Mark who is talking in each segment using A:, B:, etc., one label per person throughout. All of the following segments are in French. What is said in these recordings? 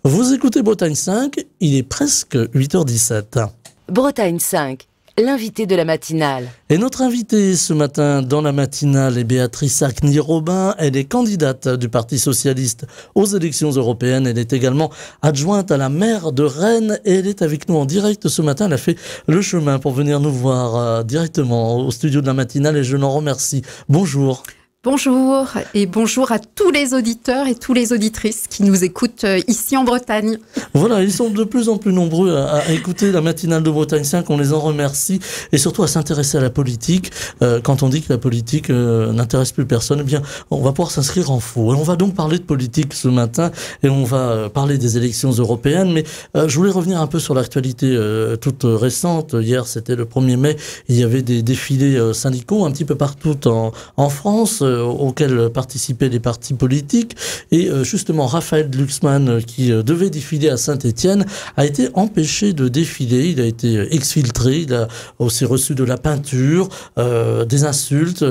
A: Vous écoutez Bretagne 5, il est presque 8h17.
B: Bretagne 5, l'invité de la matinale.
A: Et notre invitée ce matin dans la matinale est Béatrice Acny-Robin. Elle est candidate du Parti Socialiste aux élections européennes. Elle est également adjointe à la maire de Rennes et elle est avec nous en direct ce matin. Elle a fait le chemin pour venir nous voir directement au studio de la matinale et je l'en remercie. Bonjour.
C: Bonjour et bonjour à tous les auditeurs et toutes les auditrices qui nous écoutent ici en Bretagne.
A: Voilà, ils sont de plus en plus nombreux à écouter la matinale de Bretagne 5, on les en remercie et surtout à s'intéresser à la politique. Quand on dit que la politique n'intéresse plus personne, eh bien on va pouvoir s'inscrire en faux. Et on va donc parler de politique ce matin et on va parler des élections européennes, mais je voulais revenir un peu sur l'actualité toute récente. Hier c'était le 1er mai, il y avait des défilés syndicaux un petit peu partout en France, auxquels participaient les partis politiques et justement Raphaël Glucksmann qui devait défiler à Saint-Étienne a été empêché de défiler, il a été exfiltré, il a aussi reçu de la peinture, des insultes.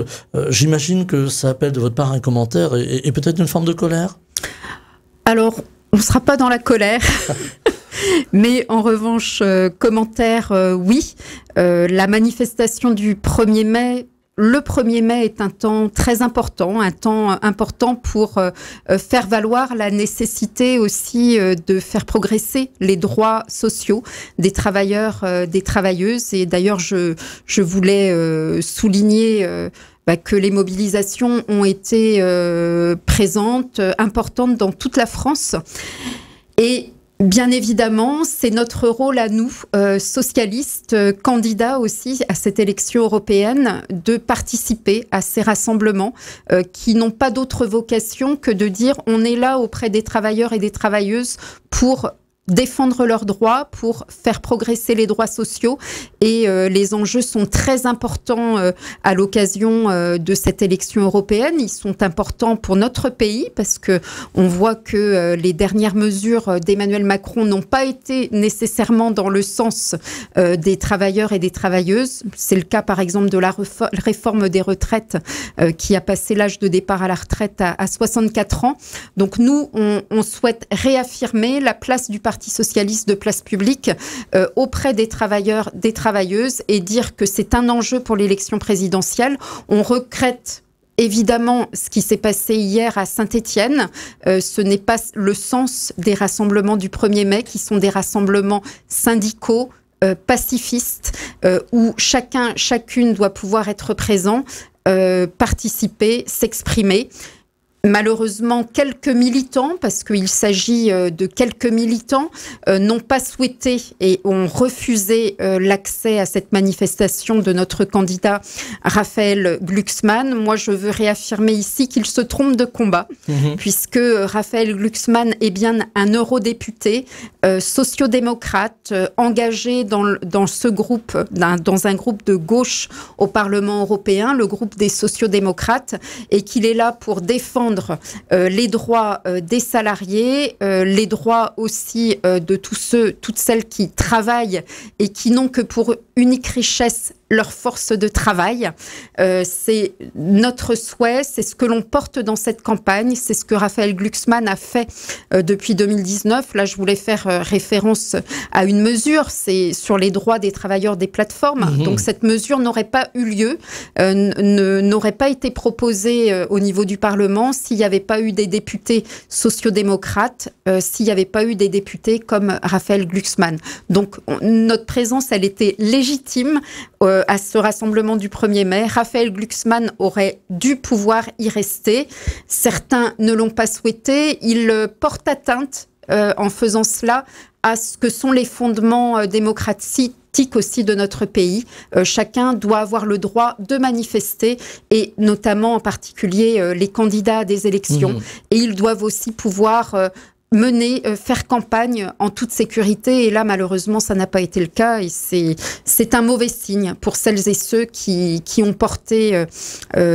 A: J'imagine que ça appelle de votre part un commentaire et peut-être une forme de colère.
C: Alors, on ne sera pas dans la colère. Mais en revanche, commentaire, oui. La manifestation du 1er mai, le 1er mai est un temps très important, un temps important pour faire valoir la nécessité aussi de faire progresser les droits sociaux des travailleurs, des travailleuses. Et d'ailleurs, je voulais souligner que les mobilisations ont été présentes, importantes dans toute la France. Et bien évidemment, c'est notre rôle à nous, socialistes, candidats aussi à cette élection européenne, de participer à ces rassemblements qui n'ont pas d'autre vocation que de dire on est là auprès des travailleurs et des travailleuses pour défendre leurs droits, pour faire progresser les droits sociaux. Et les enjeux sont très importants à l'occasion de cette élection européenne. Ils sont importants pour notre pays parce que on voit que les dernières mesures d'Emmanuel Macron n'ont pas été nécessairement dans le sens des travailleurs et des travailleuses. C'est le cas par exemple de la réforme des retraites qui a passé l'âge de départ à la retraite à 64 ans. Donc nous, on souhaite réaffirmer la place du Parti socialiste de place publique auprès des travailleurs, des travailleuses et dire que c'est un enjeu pour l'élection présidentielle. On regrette évidemment ce qui s'est passé hier à Saint-Étienne. Ce n'est pas le sens des rassemblements du 1er mai qui sont des rassemblements syndicaux, pacifistes, où chacune doit pouvoir être présent, participer, s'exprimer. Malheureusement, quelques militants, parce qu'il s'agit de quelques militants, n'ont pas souhaité et ont refusé l'accès à cette manifestation de notre candidat Raphaël Glucksmann. Moi, je veux réaffirmer ici qu'il se trompe de combat, puisque Raphaël Glucksmann est bien un eurodéputé sociodémocrate, engagé dans ce groupe, dans un groupe de gauche au Parlement européen, le groupe des sociodémocrates, et qu'il est là pour défendre les droits des salariés, les droits aussi de toutes celles qui travaillent et qui n'ont que pour unique richesse leur force de travail. C'est notre souhait, c'est ce que l'on porte dans cette campagne, c'est ce que Raphaël Glucksmann a fait depuis 2019. Là, je voulais faire référence à une mesure, c'est sur les droits des travailleurs des plateformes. Donc cette mesure n'aurait pas eu lieu, n'aurait pas été proposée au niveau du Parlement s'il n'y avait pas eu des députés sociodémocrates, s'il n'y avait pas eu des députés comme Raphaël Glucksmann. Donc notre présence, elle était légitime à ce rassemblement du 1er mai. Raphaël Glucksmann aurait dû pouvoir y rester. Certains ne l'ont pas souhaité. Il porte atteinte en faisant cela à ce que sont les fondements démocratiques aussi de notre pays. Chacun doit avoir le droit de manifester et notamment en particulier les candidats à des élections. Et ils doivent aussi pouvoir faire campagne en toute sécurité. Et là, malheureusement, ça n'a pas été le cas. Et c'est un mauvais signe pour celles et ceux qui ont porté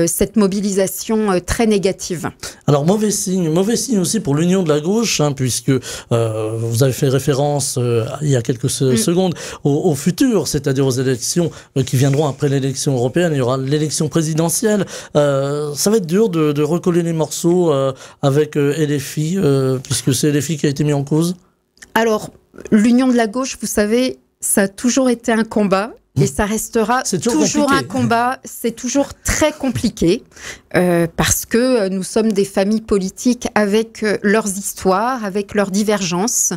C: cette mobilisation très négative.
A: Alors, mauvais signe aussi pour l'Union de la gauche, puisque vous avez fait référence il y a quelques secondes au futur, c'est-à-dire aux élections qui viendront après l'élection européenne. Il y aura l'élection présidentielle. Ça va être dur de recoller les morceaux avec LFI, puisque c'est LFI qui a été mis en cause?
C: Alors, l'union de la gauche, vous savez, ça a toujours été un combat. Et ça restera toujours un combat, c'est toujours très compliqué, parce que nous sommes des familles politiques avec leurs histoires, avec leurs divergences,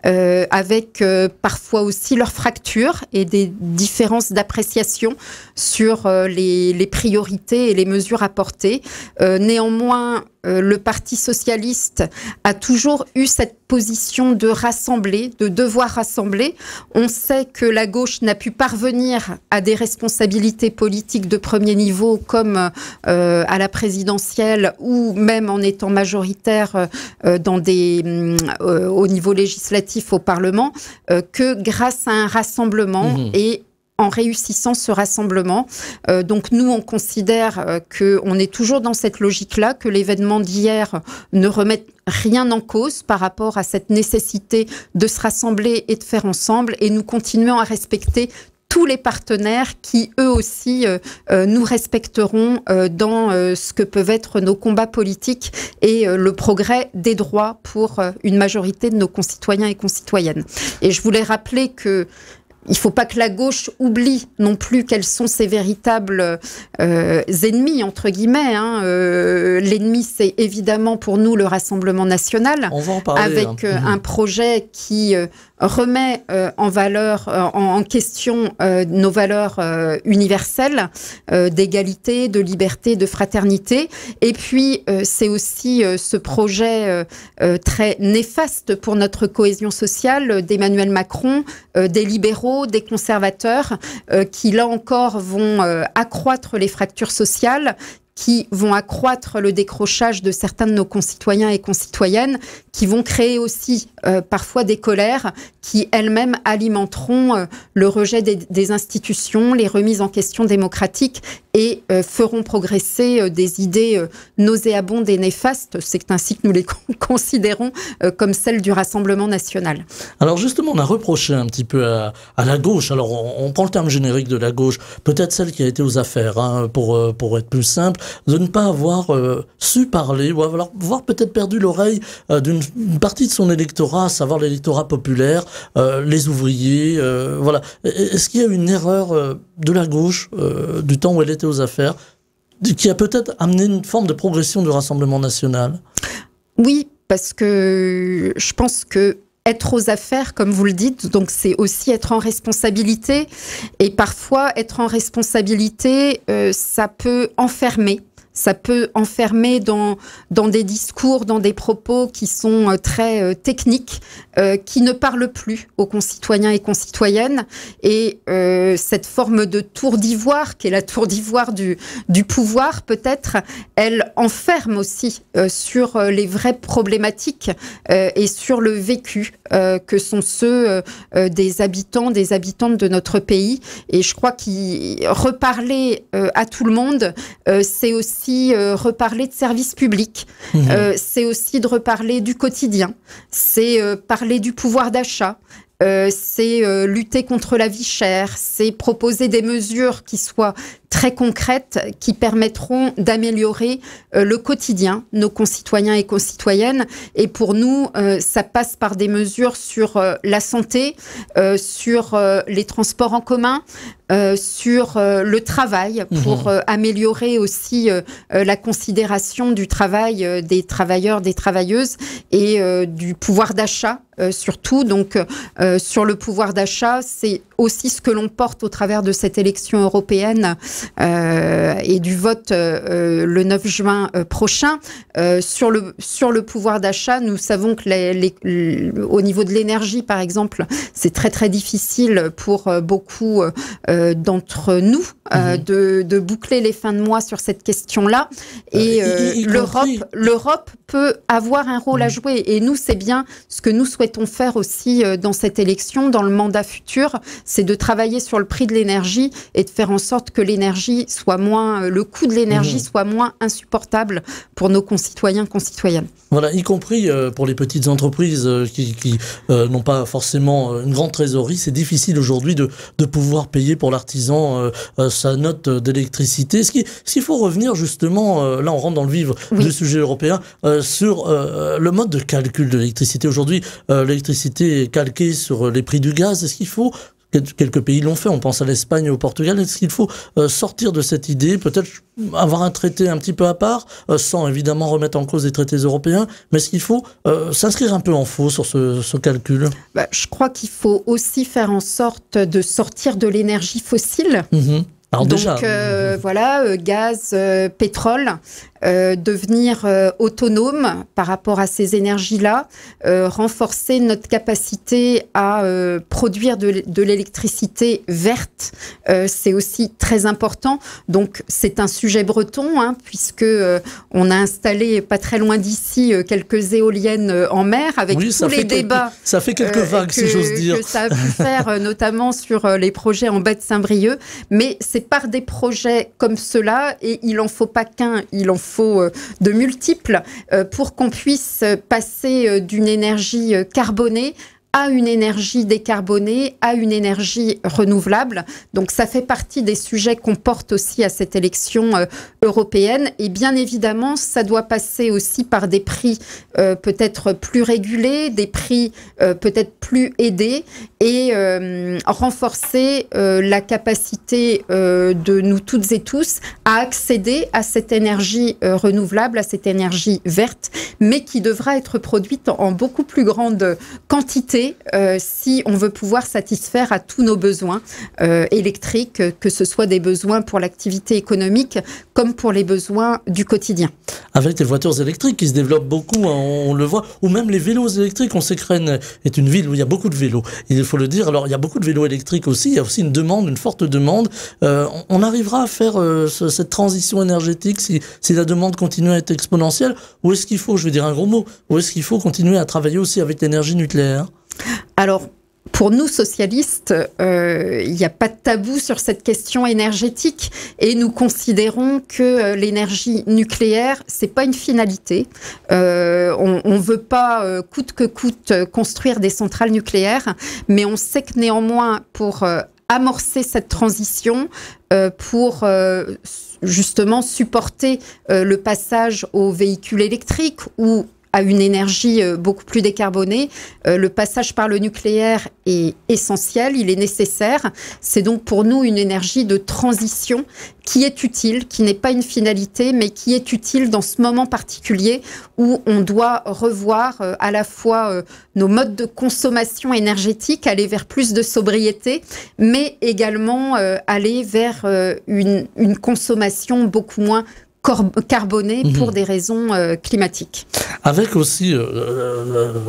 C: avec parfois aussi leurs fractures et des différences d'appréciation sur les priorités et les mesures à porter. Néanmoins, le Parti socialiste a toujours eu cette position de rassembler, de devoir rassembler. On sait que la gauche n'a pu parvenir à des responsabilités politiques de premier niveau comme à la présidentielle ou même en étant majoritaire au niveau législatif au Parlement que grâce à un rassemblement et en réussissant ce rassemblement. Donc nous, on considère qu'on est toujours dans cette logique-là, que l'événement d'hier ne remet rien en cause par rapport à cette nécessité de se rassembler et de faire ensemble, et nous continuons à respecter tous les partenaires qui, eux aussi, nous respecteront dans ce que peuvent être nos combats politiques et le progrès des droits pour une majorité de nos concitoyens et concitoyennes. Et je voulais rappeler que il ne faut pas que la gauche oublie non plus quels sont ses véritables ennemis, entre guillemets. L'ennemi, c'est évidemment pour nous le Rassemblement national,
A: on va en parler,
C: avec un projet qui remet en question nos valeurs universelles d'égalité, de liberté, de fraternité. Et puis, c'est aussi ce projet très néfaste pour notre cohésion sociale d'Emmanuel Macron, des libéraux, des conservateurs, qui là encore vont accroître les fractures sociales, qui vont accroître le décrochage de certains de nos concitoyens et concitoyennes, qui vont créer aussi parfois des colères qui elles-mêmes alimenteront le rejet des institutions, les remises en question démocratiques et feront progresser des idées nauséabondes et néfastes. C'est ainsi que nous les considérons comme celles du Rassemblement national.
A: Alors justement, on a reproché un petit peu à la gauche, alors on prend le terme générique de la gauche, peut-être celle qui a été aux affaires, pour être plus simple, de ne pas avoir su parler, ou avoir peut-être perdu l'oreille d'une partie de son électorat, à savoir l'électorat populaire, les ouvriers, voilà. Est-ce qu'il y a une erreur de la gauche, du temps où elle était aux affaires, qui a peut-être amené une forme de progression du Rassemblement national?
C: Oui, parce que je pense que être aux affaires, comme vous le dites, donc c'est aussi être en responsabilité. Et parfois, être en responsabilité, ça peut enfermer. Ça peut enfermer dans des discours, dans des propos qui sont très techniques, qui ne parlent plus aux concitoyens et concitoyennes. Et cette forme de tour d'ivoire, qui est la tour d'ivoire du pouvoir, peut-être, elle enferme aussi sur les vraies problématiques et sur le vécu que sont ceux des habitants, des habitantes de notre pays. Et je crois qu'y reparler à tout le monde, c'est aussi reparler de services publics, c'est aussi de reparler du quotidien, c'est parler du pouvoir d'achat, c'est lutter contre la vie chère, c'est proposer des mesures qui soient très concrètes, qui permettront d'améliorer le quotidien, nos concitoyens et concitoyennes. Et pour nous, ça passe par des mesures sur la santé, sur les transports en commun, sur le travail, pour améliorer aussi la considération du travail des travailleurs, des travailleuses et du pouvoir d'achat surtout. Donc, sur le pouvoir d'achat, c'est aussi ce que l'on porte au travers de cette élection européenne et du vote le 9 juin prochain. Sur le pouvoir d'achat, nous savons que au niveau de l'énergie, par exemple, c'est très très difficile pour beaucoup d'entre nous de boucler les fins de mois sur cette question-là. Et l'Europe peut avoir un rôle à jouer. Et nous, c'est bien ce que nous souhaitons faire aussi dans cette élection, dans le mandat futur, c'est de travailler sur le prix de l'énergie et de faire en sorte que l'énergie soit moins, le coût de l'énergie soit moins insupportable pour nos concitoyens, concitoyennes.
A: Voilà, y compris pour les petites entreprises qui n'ont pas forcément une grande trésorerie, c'est difficile aujourd'hui de pouvoir payer pour l'artisan sa note d'électricité. Est-ce qu'il faut revenir justement, là on rentre dans le vif du sujet européen, sur le mode de calcul de l'électricité. Aujourd'hui, l'électricité est calquée sur les prix du gaz. Est-ce qu'il faut, quelques pays l'ont fait, on pense à l'Espagne et au Portugal, est-ce qu'il faut sortir de cette idée, peut-être avoir un traité un petit peu à part, sans évidemment remettre en cause les traités européens, mais est-ce qu'il faut s'inscrire un peu en faux sur ce calcul?
C: Je crois qu'il faut aussi faire en sorte de sortir de l'énergie fossile.
A: Alors
C: donc
A: déjà,
C: voilà, gaz, pétrole, devenir autonome par rapport à ces énergies-là, renforcer notre capacité à produire de l'électricité verte, c'est aussi très important. Donc c'est un sujet breton, hein, puisque on a installé pas très loin d'ici quelques éoliennes en mer, avec tous les débats.
A: Ça fait quelques vagues, si j'ose dire.
C: Que ça a pu faire, notamment sur les projets en baie de Saint-Brieuc, mais c'est par des projets comme cela, et il n'en faut pas qu'un, il en faut de multiples, pour qu'on puisse passer d'une énergie carbonée à une énergie décarbonée, à une énergie renouvelable. Donc ça fait partie des sujets qu'on porte aussi à cette élection européenne. Et bien évidemment, ça doit passer aussi par des prix peut-être plus régulés, des prix peut-être plus aidés, et renforcer la capacité de nous toutes et tous à accéder à cette énergie renouvelable, à cette énergie verte, mais qui devra être produite en beaucoup plus grande quantité si on veut pouvoir satisfaire à tous nos besoins électriques, que ce soit des besoins pour l'activité économique comme pour les besoins du quotidien.
A: Avec les voitures électriques qui se développent beaucoup, hein, on le voit, ou même les vélos électriques. On sait que Rennes est une ville où il y a beaucoup de vélos, il faut le dire. Alors il y a beaucoup de vélos électriques aussi, il y a aussi une demande, une forte demande. On arrivera à faire cette transition énergétique si la demande continue à être exponentielle, ou est-ce qu'il faut, je vais dire un gros mot, ou est-ce qu'il faut continuer à travailler aussi avec l'énergie nucléaire?
C: Alors, pour nous, socialistes, il n'y a pas de tabou sur cette question énergétique, et nous considérons que l'énergie nucléaire, c'est pas une finalité. On veut pas, coûte que coûte, construire des centrales nucléaires, mais on sait que néanmoins, pour amorcer cette transition, pour justement supporter le passage aux véhicules électriques ou à une énergie beaucoup plus décarbonée, le passage par le nucléaire est essentiel, il est nécessaire. C'est donc pour nous une énergie de transition qui est utile, qui n'est pas une finalité, mais qui est utile dans ce moment particulier où on doit revoir à la fois nos modes de consommation énergétique, aller vers plus de sobriété, mais également aller vers une consommation beaucoup moins carbonée pour des raisons climatiques.
A: Avec aussi,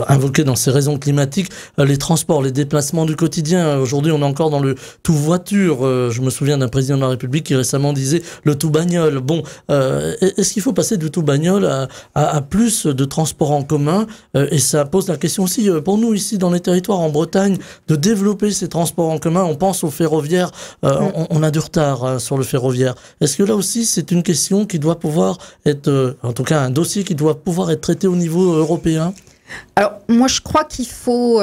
A: invoqué dans ces raisons climatiques, les transports, les déplacements du quotidien. Aujourd'hui, on est encore dans le tout voiture. Je me souviens d'un président de la République qui récemment disait le tout bagnole. Bon, est-ce qu'il faut passer du tout bagnole à plus de transports en commun? Et ça pose la question aussi pour nous ici dans les territoires en Bretagne de développer ces transports en commun. On pense au ferroviaire. On a du retard sur le ferroviaire. Est-ce que là aussi, c'est une question qui doit pouvoir être, en tout cas un dossier qui doit pouvoir être traité au niveau européen?
C: Alors, moi, je crois qu'il faut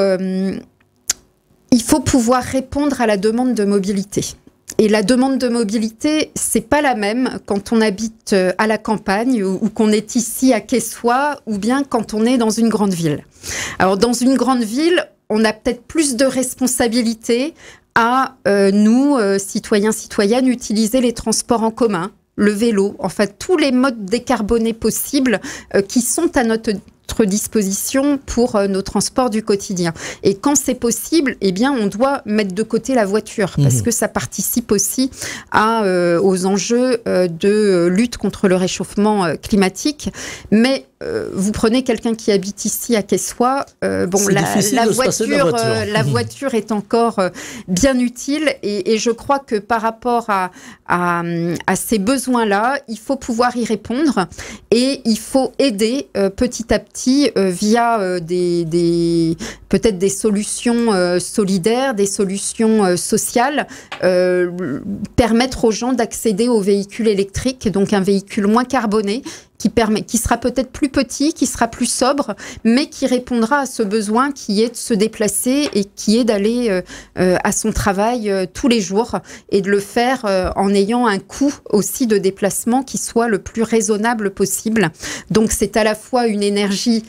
C: pouvoir répondre à la demande de mobilité. Et la demande de mobilité, c'est pas la même quand on habite à la campagne ou qu'on est ici à Quessoy, ou bien quand on est dans une grande ville. Alors, dans une grande ville, on a peut-être plus de responsabilités à nous, citoyens, citoyennes, utiliser les transports en commun, le vélo, en fait, tous les modes décarbonés possibles qui sont à notre disposition pour nos transports du quotidien. Et quand c'est possible, eh bien, on doit mettre de côté la voiture parce que ça participe aussi aux enjeux de lutte contre le réchauffement climatique. Mais vous prenez quelqu'un qui habite ici à Quessoy, bon, la voiture est encore bien utile, et je crois que par rapport à ces besoins-là, il faut pouvoir y répondre, et il faut aider petit à petit aussi via peut-être des solutions solidaires, des solutions sociales, permettre aux gens d'accéder aux véhicules électriques, donc un véhicule moins carboné, qui sera peut-être plus petit, qui sera plus sobre, mais qui répondra à ce besoin qui est de se déplacer et qui est d'aller à son travail tous les jours et de le faire en ayant un coût aussi de déplacement qui soit le plus raisonnable possible. Donc c'est à la fois une énergie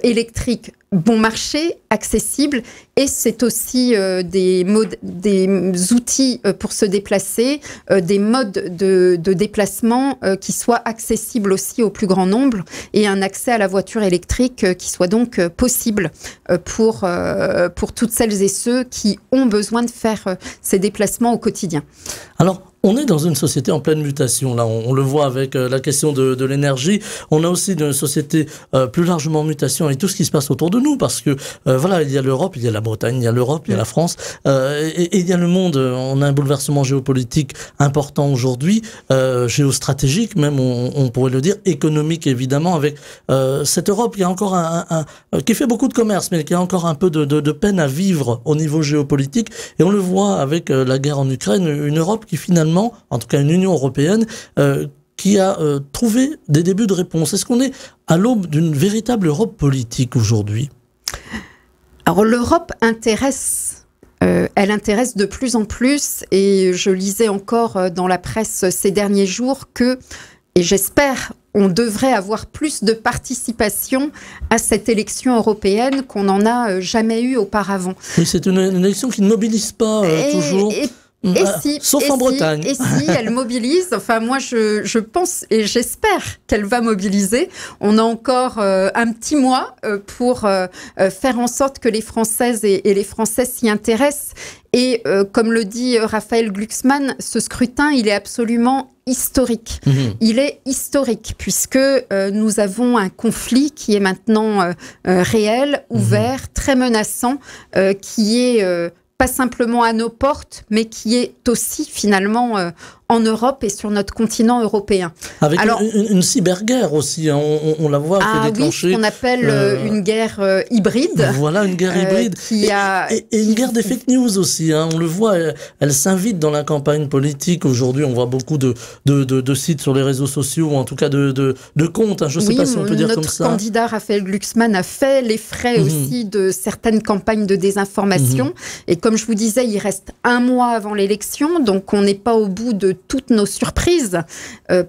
C: électrique bon marché, accessible, et c'est aussi des outils pour se déplacer, des modes de déplacement qui soient accessibles aussi au plus grand nombre, et un accès à la voiture électrique qui soit donc possible pour toutes celles et ceux qui ont besoin de faire ces déplacements au quotidien.
A: Alors, on est dans une société en pleine mutation. Là, on le voit avec la question de l'énergie. On a aussi une société plus largement en mutation avec tout ce qui se passe autour de nous, parce que voilà, il y a l'Europe, il y a la Bretagne, il y a l'Europe, il y a la France, et il y a le monde. On a un bouleversement géopolitique important aujourd'hui, géostratégique même, on pourrait le dire, économique évidemment, avec cette Europe qui a encore qui fait beaucoup de commerce, mais qui a encore un peu de peine à vivre au niveau géopolitique. Et on le voit avec la guerre en Ukraine, une Europe qui finalement, en tout cas une Union européenne, qui a trouvé des débuts de réponse. Est-ce qu'on est à l'aube d'une véritable Europe politique aujourd'hui ?
C: Alors l'Europe intéresse, elle intéresse de plus en plus, et je lisais encore dans la presse ces derniers jours et j'espère, on devrait avoir plus de participation à cette élection européenne qu'on n'en a jamais eu auparavant.
A: Oui, c'est une élection qui ne mobilise pas toujours. Sauf en Bretagne.
C: Et si elle mobilise, enfin moi je pense et j'espère qu'elle va mobiliser. On a encore un petit mois pour faire en sorte que les Françaises et les Français s'y intéressent. Et comme le dit Raphaël Glucksmann, ce scrutin, il est absolument historique. Il est historique puisque nous avons un conflit qui est maintenant réel, ouvert, très menaçant, qui est pas simplement à nos portes, mais qui est aussi finalement en Europe et sur notre continent européen.
A: Avec une cyberguerre aussi, hein, on la voit qui est déclenchée.
C: Oui, ce qu'on appelle une guerre hybride.
A: Voilà, une guerre hybride. Et une guerre des fake news aussi, hein, on le voit, elle s'invite dans la campagne politique. Aujourd'hui, on voit beaucoup de sites sur les réseaux sociaux, ou en tout cas de comptes, hein, je ne sais pas si on peut dire comme ça.
C: Notre candidat Raphaël Glucksmann a fait les frais aussi de certaines campagnes de désinformation. Et comme je vous disais, il reste un mois avant l'élection, donc on n'est pas au bout de toutes nos surprises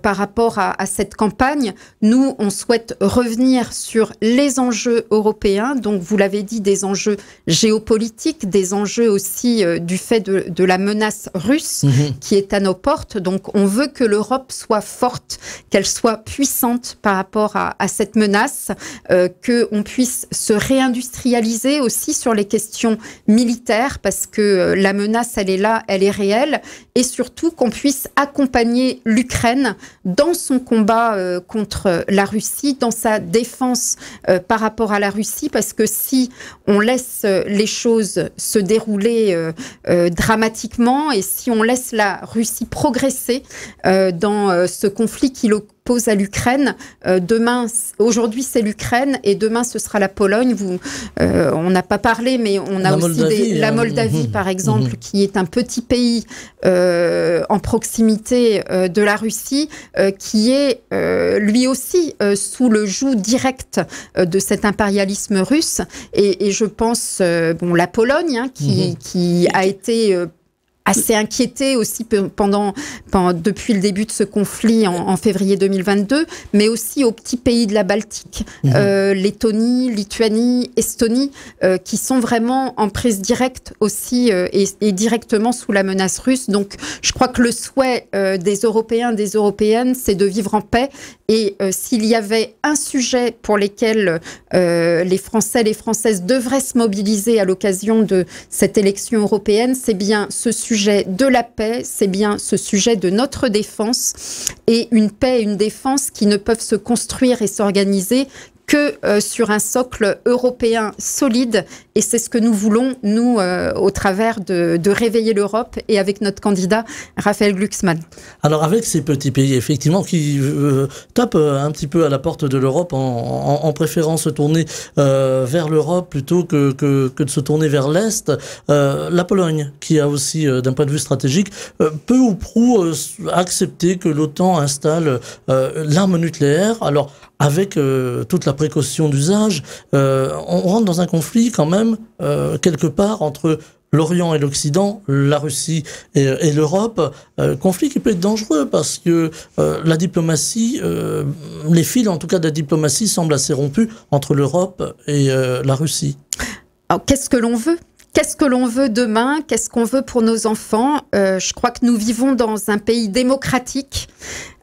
C: par rapport à cette campagne. Nous, on souhaite revenir sur les enjeux européens, donc vous l'avez dit, des enjeux géopolitiques, des enjeux aussi du fait de la menace russe qui est à nos portes. Donc on veut que l'Europe soit forte, qu'elle soit puissante par rapport à cette menace, qu'on puisse se réindustrialiser aussi sur les questions militaires, parce que la menace, elle est là, elle est réelle, et surtout qu'on puisse accompagner l'Ukraine dans son combat contre la Russie, dans sa défense par rapport à la Russie, parce que si on laisse les choses se dérouler dramatiquement, et si on laisse la Russie progresser dans ce conflit qui l'oppose à l'Ukraine, aujourd'hui c'est l'Ukraine et demain ce sera la Pologne. On n'a pas parlé, mais on a aussi la Moldavie par exemple, qui est un petit pays en proximité de la Russie, qui est lui aussi sous le joug direct de cet impérialisme russe. Et je pense, la Pologne, hein, qui a été assez inquiété aussi depuis le début de ce conflit en février 2022, mais aussi aux petits pays de la Baltique, Lettonie, Lituanie, Estonie, qui sont vraiment en prise directe aussi et directement sous la menace russe. Donc je crois que le souhait des Européens, des Européennes, c'est de vivre en paix. Et s'il y avait un sujet pour lequel les Français, les Françaises devraient se mobiliser à l'occasion de cette élection européenne, c'est bien ce sujet de la paix, c'est bien ce sujet de notre défense, et une paix et une défense qui ne peuvent se construire et s'organiser que sur un socle européen solide. Et c'est ce que nous voulons, nous, au travers de Réveiller l'Europe et avec notre candidat, Raphaël Glucksmann.
A: Alors avec ces petits pays, effectivement, qui tapent un petit peu à la porte de l'Europe en préférant se tourner vers l'Europe plutôt que de se tourner vers l'Est, la Pologne, qui a aussi, d'un point de vue stratégique, peu ou prou accepté que l'OTAN installe l'arme nucléaire. Alors, avec toute la précaution d'usage, on rentre dans un conflit quand même, quelque part, entre l'Orient et l'Occident, la Russie et l'Europe, conflit qui peut être dangereux parce que la diplomatie, les fils en tout cas de la diplomatie semblent assez rompus entre l'Europe et la Russie.
C: Alors, qu'est-ce que l'on veut ? Qu'est-ce que l'on veut demain? Qu'est-ce qu'on veut pour nos enfants? Je crois que nous vivons dans un pays démocratique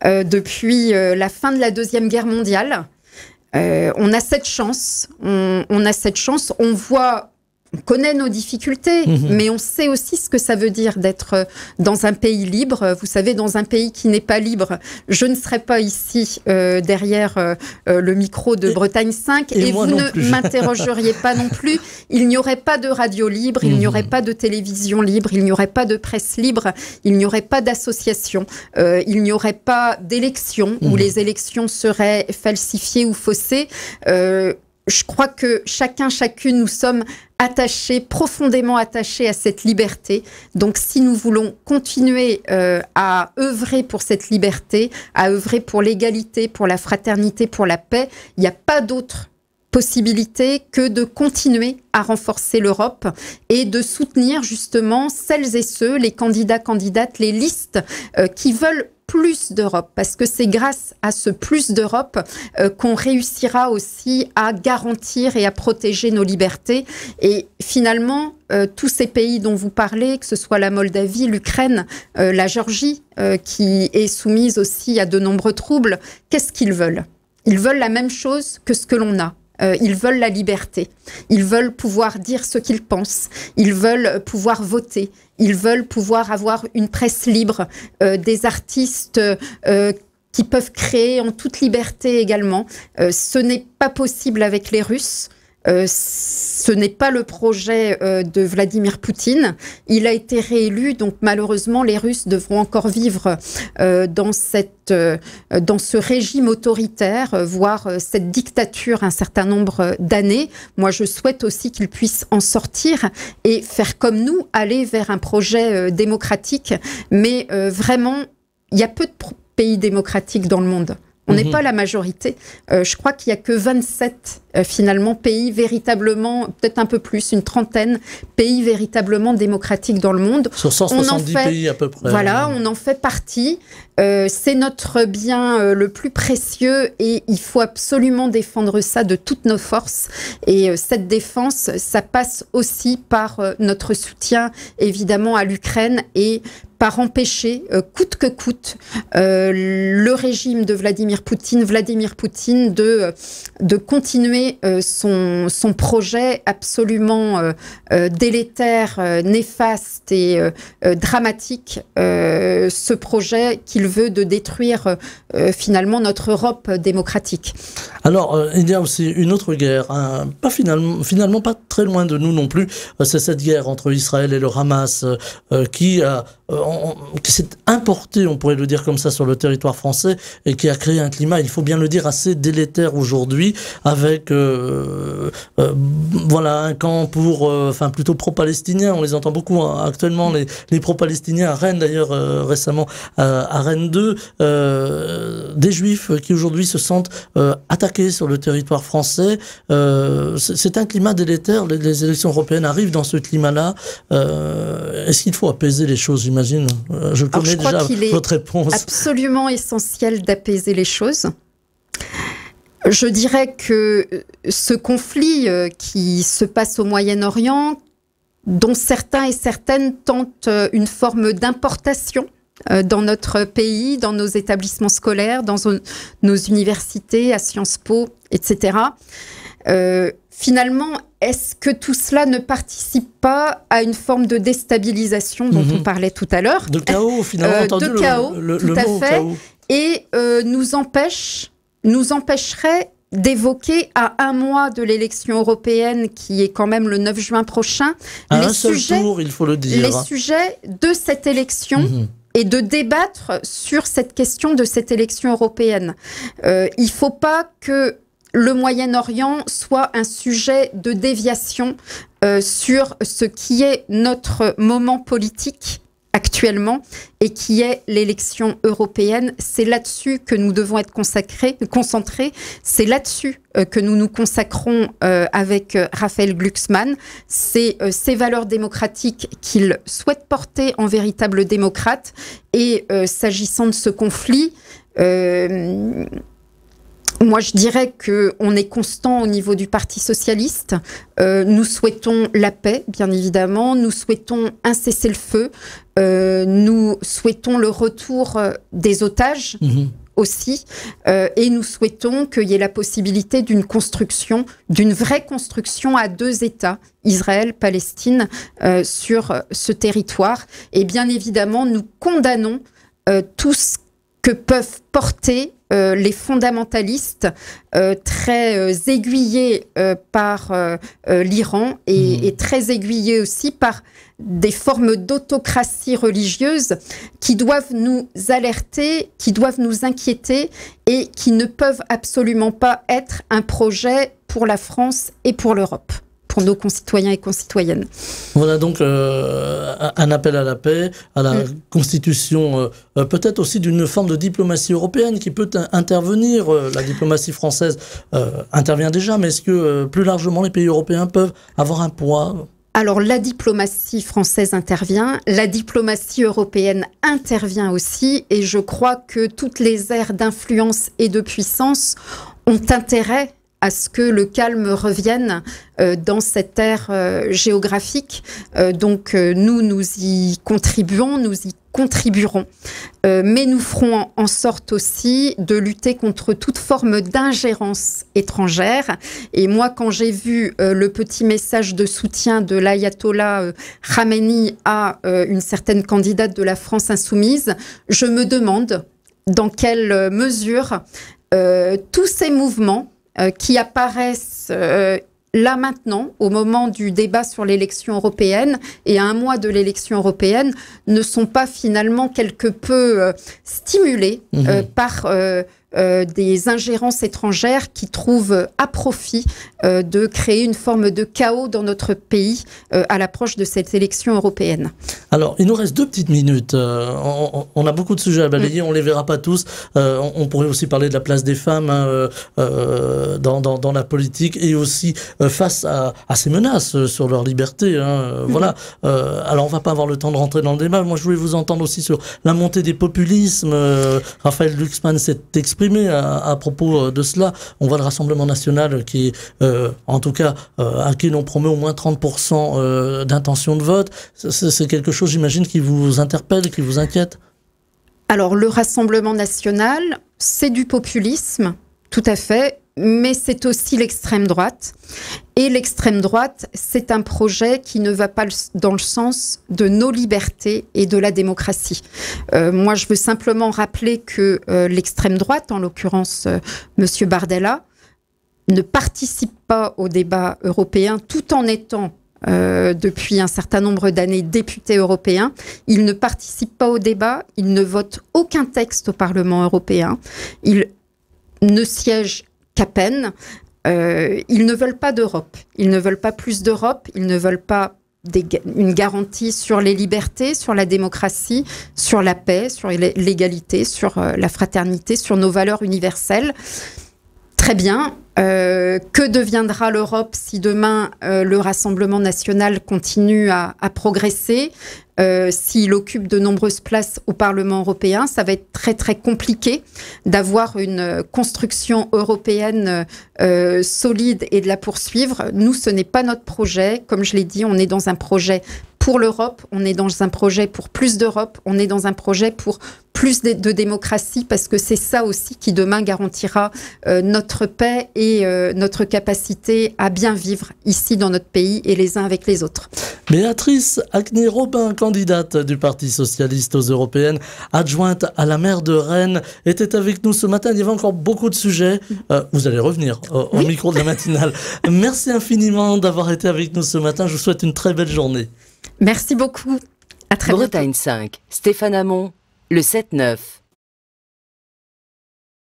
C: depuis la fin de la Deuxième Guerre mondiale. On a cette chance. On a cette chance. On voit... On connaît nos difficultés, mais on sait aussi ce que ça veut dire d'être dans un pays libre. Vous savez, dans un pays qui n'est pas libre, je ne serais pas ici derrière le micro de Bretagne 5 et vous ne m'interrogeriez pas non plus. Il n'y aurait pas de radio libre, il n'y aurait pas de télévision libre, il n'y aurait pas de presse libre, il n'y aurait pas d'association, il n'y aurait pas d'élections où les élections seraient falsifiées ou faussées. Je crois que chacune, nous sommes attachés, profondément attachés à cette liberté. Donc, si nous voulons continuer à œuvrer pour cette liberté, à œuvrer pour l'égalité, pour la fraternité, pour la paix, il n'y a pas d'autre possibilité que de continuer à renforcer l'Europe et de soutenir justement celles et ceux, les candidats, candidates, les listes qui veulent plus d'Europe, parce que c'est grâce à ce plus d'Europe qu'on réussira aussi à garantir et à protéger nos libertés. Et finalement, tous ces pays dont vous parlez, que ce soit la Moldavie, l'Ukraine, la Géorgie, qui est soumise aussi à de nombreux troubles, qu'est-ce qu'ils veulent? Ils veulent la même chose que ce que l'on a. Ils veulent la liberté. Ils veulent pouvoir dire ce qu'ils pensent. Ils veulent pouvoir voter. Ils veulent pouvoir avoir une presse libre, des artistes qui peuvent créer en toute liberté également. Ce n'est pas possible avec les Russes. Ce n'est pas le projet de Vladimir Poutine. Il a été réélu, donc malheureusement, les Russes devront encore vivre dans ce régime autoritaire, voire cette dictature un certain nombre d'années. Moi, je souhaite aussi qu'ils puissent en sortir et faire comme nous, aller vers un projet démocratique. Mais vraiment, il y a peu de pays démocratiques dans le monde. On n'est pas la majorité. Je crois qu'il n'y a que 27, finalement, pays véritablement, peut-être un peu plus, une trentaine, pays véritablement démocratiques dans le monde.
A: Sur 170 pays à peu près.
C: Voilà, on en fait partie. C'est notre bien le plus précieux et il faut absolument défendre ça de toutes nos forces. Et cette défense, ça passe aussi par notre soutien, évidemment, à l'Ukraine et par empêcher, coûte que coûte, le régime de Vladimir Poutine de continuer son projet absolument délétère, néfaste et dramatique, ce projet qu'il veut de détruire finalement notre Europe démocratique.
A: Alors, il y a aussi une autre guerre, hein, pas finalement pas très loin de nous non plus, c'est cette guerre entre Israël et le Hamas qui s'est importé, on pourrait le dire comme ça, sur le territoire français et qui a créé un climat, il faut bien le dire, assez délétère aujourd'hui avec voilà, un camp plutôt pro-palestinien. On les entend beaucoup hein, actuellement, les pro-palestiniens à Rennes d'ailleurs récemment à Rennes 2, des juifs qui aujourd'hui se sentent attaqués sur le territoire français. C'est un climat délétère, les élections européennes arrivent dans ce climat-là. Est-ce qu'il faut apaiser les choses, j'imagine? Je connais déjà votre réponse.
C: Absolument essentiel d'apaiser les choses. Je dirais que ce conflit qui se passe au Moyen-Orient, dont certains et certaines tentent une forme d'importation dans notre pays, dans nos établissements scolaires, dans nos universités, à Sciences Po, etc. Finalement, est-ce que tout cela ne participe pas à une forme de déstabilisation dont on parlait tout à l'heure?
A: De chaos, finalement, entendu
C: de chaos,
A: le
C: tout à
A: mot
C: fait.
A: chaos.
C: Et nous empêcherait d'évoquer à un mois de l'élection européenne, qui est quand même le 9 juin prochain,
A: à un seul tour, il faut le dire.
C: Les sujets de cette élection et de débattre sur cette question de cette élection européenne. Il ne faut pas que le Moyen-Orient soit un sujet de déviation sur ce qui est notre moment politique actuellement et qui est l'élection européenne. C'est là-dessus que nous devons être concentrés. C'est là-dessus que nous nous consacrons avec Raphaël Glucksmann. C'est ces valeurs démocratiques qu'il souhaite porter en véritable démocrate. Et s'agissant de ce conflit, moi, je dirais qu'on est constant au niveau du Parti socialiste. Nous souhaitons la paix, bien évidemment. Nous souhaitons un cessez-le-feu. Nous souhaitons le retour des otages aussi. Et nous souhaitons qu'il y ait la possibilité d'une construction, d'une vraie construction à 2 États, Israël, Palestine, sur ce territoire. Et bien évidemment, nous condamnons tout ce que peuvent porter les fondamentalistes très aiguillés par l'Iran et très aiguillés aussi par des formes d'autocratie religieuse qui doivent nous alerter, qui doivent nous inquiéter et qui ne peuvent absolument pas être un projet pour la France et pour l'Europe, pour nos concitoyens et concitoyennes.
A: Voilà donc un appel à la paix, à la constitution, peut-être aussi d'une forme de diplomatie européenne qui peut intervenir. La diplomatie française intervient déjà, mais est-ce que plus largement les pays européens peuvent avoir un poids ?
C: Alors la diplomatie française intervient, la diplomatie européenne intervient aussi, et je crois que toutes les aires d'influence et de puissance ont intérêt à ce que le calme revienne dans cette ère géographique. Donc nous y contribuons, nous y contribuerons. Mais nous ferons en sorte aussi de lutter contre toute forme d'ingérence étrangère. Et moi, quand j'ai vu le petit message de soutien de l'ayatollah Khamenei à une certaine candidate de la France insoumise, je me demande dans quelle mesure tous ces mouvements qui apparaissent là maintenant, au moment du débat sur l'élection européenne et à un mois de l'élection européenne, ne sont pas finalement quelque peu stimulés par des ingérences étrangères qui trouvent à profit de créer une forme de chaos dans notre pays à l'approche de cette élection européenne.
A: Alors, il nous reste 2 petites minutes. On a beaucoup de sujets à balayer, on ne les verra pas tous. On pourrait aussi parler de la place des femmes dans la politique et aussi face à ces menaces sur leur liberté. Voilà. Alors, on ne va pas avoir le temps de rentrer dans le débat. Moi, je voulais vous entendre aussi sur la montée des populismes. Raphaël Glucksmann s'est exprimé à propos de cela. On voit le Rassemblement national qui, en tout cas, à qui l'on promet au moins 30% d'intention de vote. C'est quelque chose, j'imagine, qui vous interpelle, qui vous inquiète?
C: Alors, le Rassemblement national, c'est du populisme, tout à fait, mais c'est aussi l'extrême droite. Et l'extrême droite, c'est un projet qui ne va pas dans le sens de nos libertés et de la démocratie. Moi, je veux simplement rappeler que l'extrême droite, en l'occurrence Monsieur Bardella, ne participe pas au débat européen tout en étant depuis un certain nombre d'années député européen. Il ne participe pas au débat, il ne vote aucun texte au Parlement européen, il ne siège qu'à peine. Ils ne veulent pas d'Europe, ils ne veulent pas plus d'Europe, ils ne veulent pas une garantie sur les libertés, sur la démocratie, sur la paix, sur l'égalité, sur la fraternité, sur nos valeurs universelles. Très bien. Que deviendra l'Europe si demain le Rassemblement national continue à progresser, s'il occupe de nombreuses places au Parlement européen? Ça va être très très compliqué d'avoir une construction européenne solide et de la poursuivre. Nous, ce n'est pas notre projet. Comme je l'ai dit, on est dans un projet pour l'Europe, on est dans un projet pour plus d'Europe, on est dans un projet pour plus de démocratie, parce que c'est ça aussi qui demain garantira notre paix et notre capacité à bien vivre ici dans notre pays et les uns avec les autres.
A: Béatrice Acny-Robin, candidate du Parti socialiste aux européennes, adjointe à la maire de Rennes, était avec nous ce matin. Il y avait encore beaucoup de sujets. Vous allez revenir au micro de la matinale. Merci infiniment d'avoir été avec nous ce matin. Je vous souhaite une très belle journée.
C: Merci beaucoup. À très bientôt.
B: Bretagne 5, Stéphane Hamon, le 7-9.